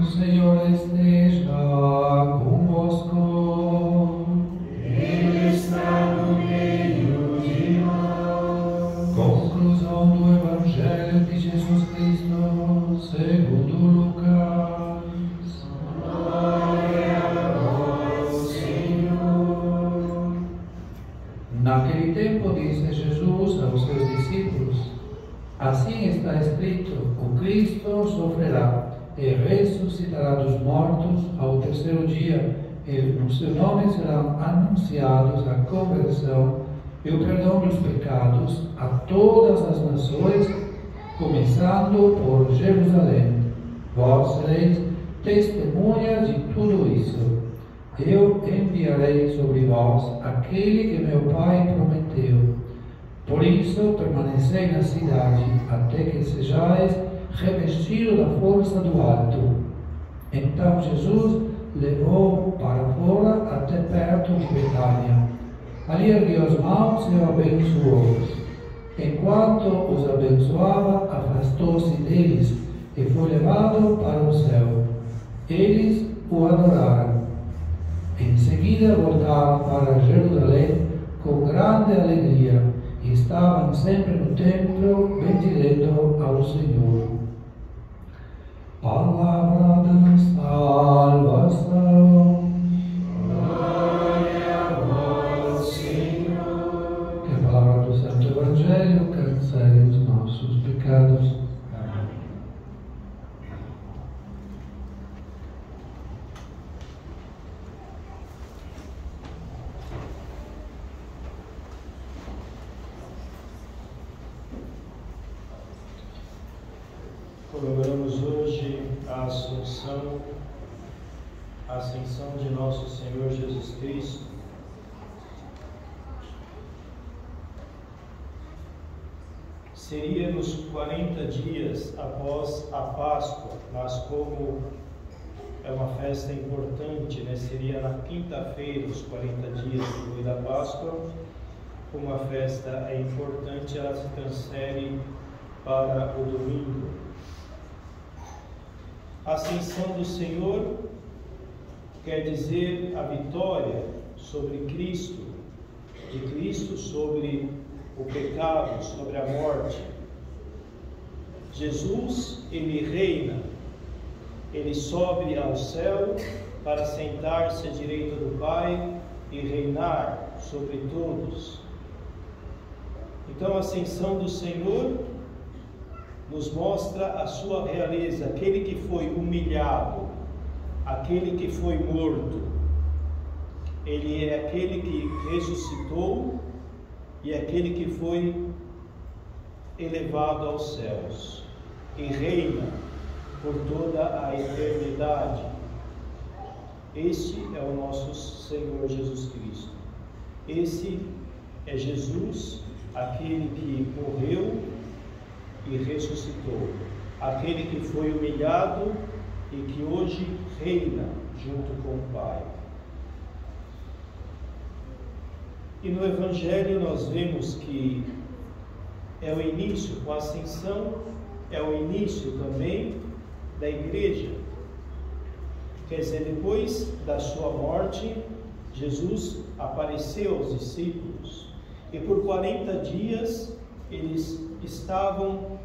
O Senhor esteja convosco. Ele está no meio de nós. Conclusão do Evangelho de Jesus Cristo segundo Lucas. Glória a vós, Senhor. Naquele tempo disse Jesus aos seus discípulos: assim está escrito, o Cristo sofrerá e ressuscitará dos mortos ao terceiro dia, e no seu nome serão anunciados a conversão e o perdão dos pecados a todas as nações, começando por Jerusalém. Vós sereis testemunhas de tudo isso. Eu enviarei sobre vós aquele que meu Pai prometeu. Por isso, permanecei na cidade, até que sejais revestidos da força do alto. Então Jesus levou para fora até perto de Betânia. Ali ergueu as mãos e o abençoou. Enquanto os abençoava, afastou-se deles e foi levado para o céu. Eles o adoraram. Em seguida voltaram para Jerusalém com grande alegria e estavam sempre no templo bendizendo ao Senhor. Palavra da salvação. Glória a vós, Senhor. Que a palavra do Santo Evangelho cancele os nossos pecados. Comemoramos hoje a ascensão de nosso Senhor Jesus Cristo. Seria nos 40 dias após a Páscoa, mas como é uma festa importante, seria na quinta-feira, os 40 dias depois da Páscoa. Como a festa é importante, ela se transfere para o domingo. A ascensão do Senhor quer dizer a vitória sobre Cristo, de Cristo sobre o pecado, sobre a morte. Jesus, ele reina, ele sobe ao céu para sentar-se à direita do Pai e reinar sobre todos. Então a ascensão do Senhor nos mostra a sua realeza, aquele que foi humilhado, aquele que foi morto. Ele é aquele que ressuscitou e aquele que foi elevado aos céus e reina por toda a eternidade. Este é o nosso Senhor Jesus Cristo. Esse é Jesus, aquele que morreu e ressuscitou, aquele que foi humilhado e que hoje reina junto com o Pai. E no Evangelho nós vemos que é o início, com a ascensão, é o início também da igreja. Quer dizer, depois da sua morte, Jesus apareceu aos discípulos e por 40 dias eles estavam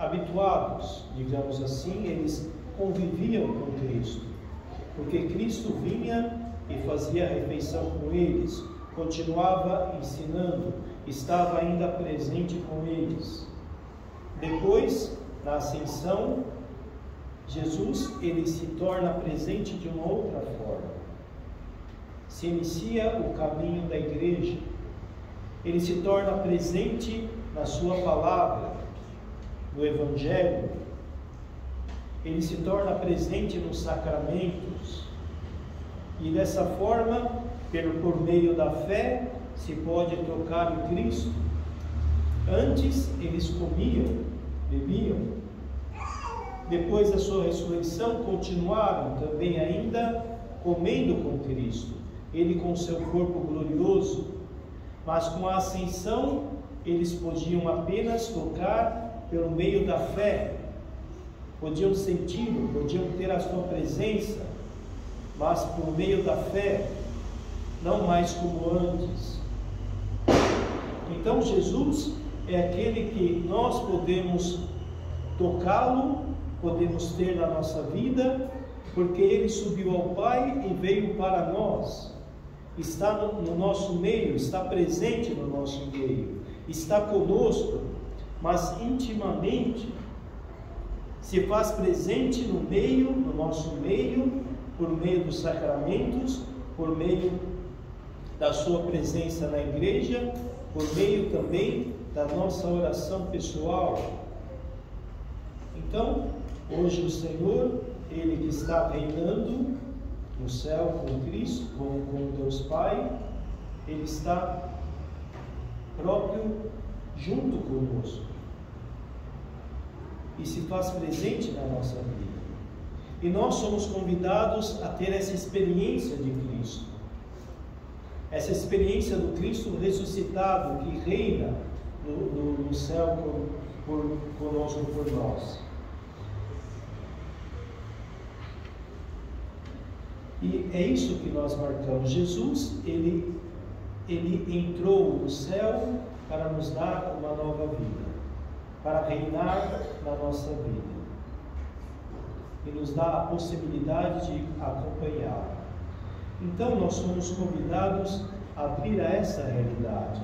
habituados, digamos assim, eles conviviam com Cristo, porque Cristo vinha e fazia a refeição com eles, continuava ensinando, estava ainda presente com eles. Depois, na ascensão, Jesus ele se torna presente de uma outra forma. Se inicia o caminho da igreja. Ele se torna presente na sua palavra, no Evangelho. Ele se torna presente nos sacramentos. E dessa forma, por meio da fé, se pode tocar em Cristo. Antes eles comiam, bebiam. Depois da sua ressurreição, continuaram também ainda comendo com Cristo. Ele com seu corpo glorioso. Mas com a ascensão, eles podiam apenas tocar pelo meio da fé. podiam senti-lo, podiam ter a sua presença, mas por meio da fé, não mais como antes. Então Jesus é aquele que nós podemos tocá-lo, podemos ter na nossa vida, porque Ele subiu ao Pai e veio para nós. Está no nosso meio, está presente no nosso meio, está conosco, mas intimamente se faz presente no meio, no nosso meio, por meio dos sacramentos, por meio da sua presença na igreja, por meio também da nossa oração pessoal. Então, hoje o Senhor, Ele que está reinando no céu com Cristo, com Deus Pai, Ele está próprio junto conosco e se faz presente na nossa vida. E nós somos convidados a ter essa experiência de Cristo, essa experiência do Cristo ressuscitado que reina no céu conosco, por nós. E é isso que nós marcamos. Jesus, ele entrou no céu para nos dar uma nova vida, para reinar na nossa vida e nos dá a possibilidade de acompanhá-lo. Então nós somos convidados a abrir a essa realidade,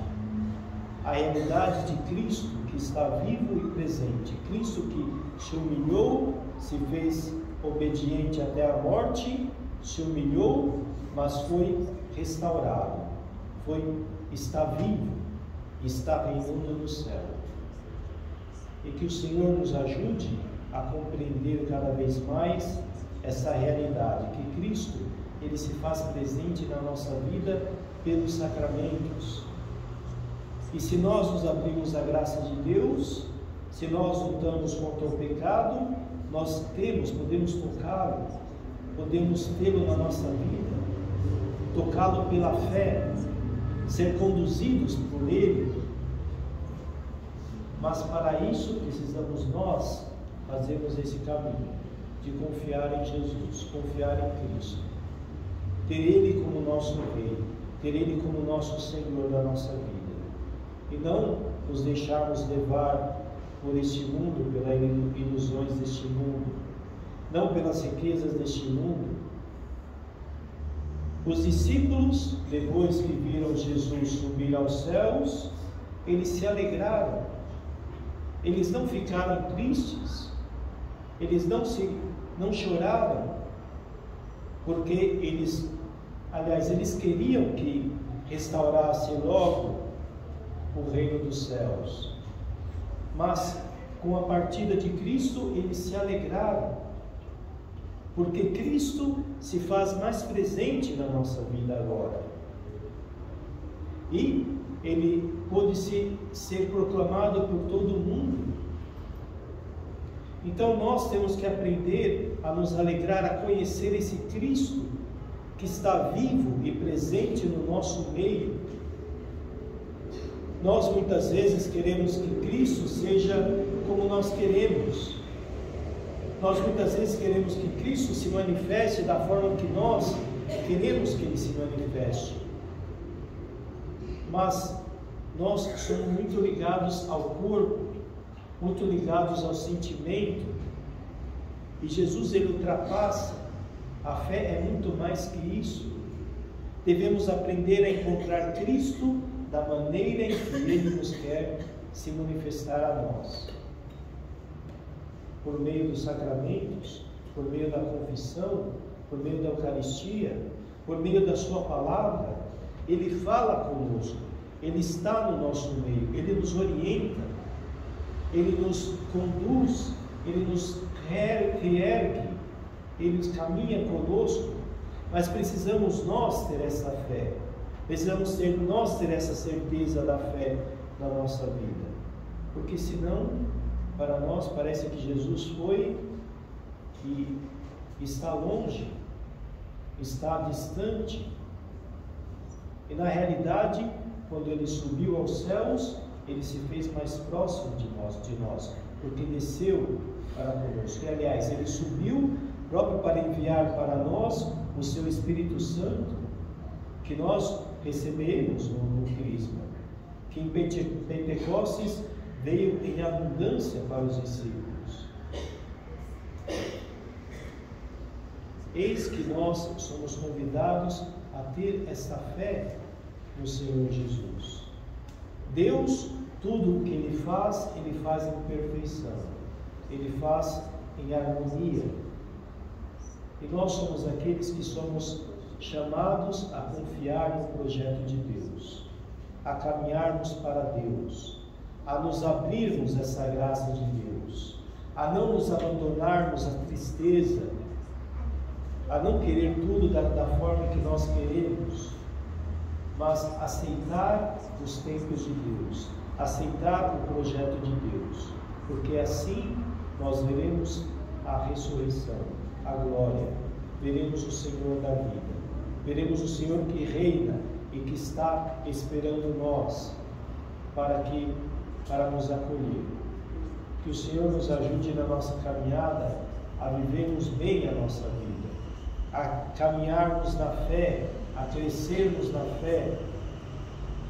a realidade de Cristo que está vivo e presente, Cristo que se humilhou, se fez obediente até a morte, se humilhou, mas foi restaurado, está vivo, está reinando no céu. E que o Senhor nos ajude a compreender cada vez mais essa realidade, que Cristo, Ele se faz presente na nossa vida pelos sacramentos. E se nós nos abrimos à graça de Deus, se nós lutamos contra o pecado, nós podemos tocá-lo, podemos tê-lo na nossa vida, tocá-lo pela fé, ser conduzidos por Ele. Mas para isso precisamos nós fazermos esse caminho de confiar em Jesus, confiar em Cristo, ter Ele como nosso Rei, ter Ele como nosso Senhor da nossa vida, e não nos deixarmos levar por este mundo, pelas ilusões deste mundo, não pelas riquezas deste mundo. Os discípulos, depois que viram Jesus subir aos céus, eles se alegraram, eles não ficaram tristes, eles não choraram, porque eles queriam que restaurasse logo o reino dos céus. Mas com a partida de Cristo eles se alegraram, porque Cristo se faz mais presente na nossa vida agora. E Ele pôde ser proclamado por todo mundo. Então nós temos que aprender a nos alegrar, a conhecer esse Cristo que está vivo e presente no nosso meio. Nós muitas vezes queremos que Cristo seja como nós queremos. Nós muitas vezes queremos que Cristo se manifeste da forma que nós queremos que Ele se manifeste. Mas nós somos muito ligados ao corpo, muito ligados ao sentimento. E Jesus, Ele ultrapassa. A fé é muito mais que isso. Devemos aprender a encontrar Cristo da maneira em que Ele nos quer se manifestar a nós. Por meio dos sacramentos, por meio da confissão, por meio da Eucaristia, por meio da Sua Palavra. Ele fala conosco, Ele está no nosso meio, Ele nos orienta, Ele nos conduz, Ele nos reergue, Ele caminha conosco. Mas precisamos nós ter essa fé, precisamos nós ter essa certeza da fé na nossa vida, porque senão, para nós parece que Jesus foi e está longe, está distante. E na realidade, quando Ele subiu aos céus, Ele se fez mais próximo de nós, porque desceu para conosco. E, aliás, Ele subiu próprio para enviar para nós o Seu Espírito Santo, que nós recebemos no Crisma, que em Pentecostes veio em abundância para os discípulos. Eis que nós somos convidados a ter essa fé no Senhor Jesus. Deus, tudo o que Ele faz em perfeição. Ele faz em harmonia. E nós somos aqueles que somos chamados a confiar no projeto de Deus, a caminharmos para Deus, a nos abrirmos a essa graça de Deus, a não nos abandonarmos à tristeza, a não querer tudo da forma que nós queremos, mas aceitar os tempos de Deus, aceitar o projeto de Deus, porque assim nós veremos a ressurreição, a glória, veremos o Senhor da vida, veremos o Senhor que reina e que está esperando nós para nos acolher. Que o Senhor nos ajude na nossa caminhada a vivermos bem a nossa vida, a caminharmos na fé, a crescermos na fé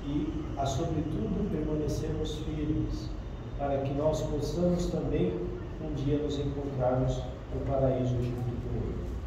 e, a sobretudo, permanecermos firmes, para que nós possamos também um dia nos encontrarmos no paraíso junto com Ele.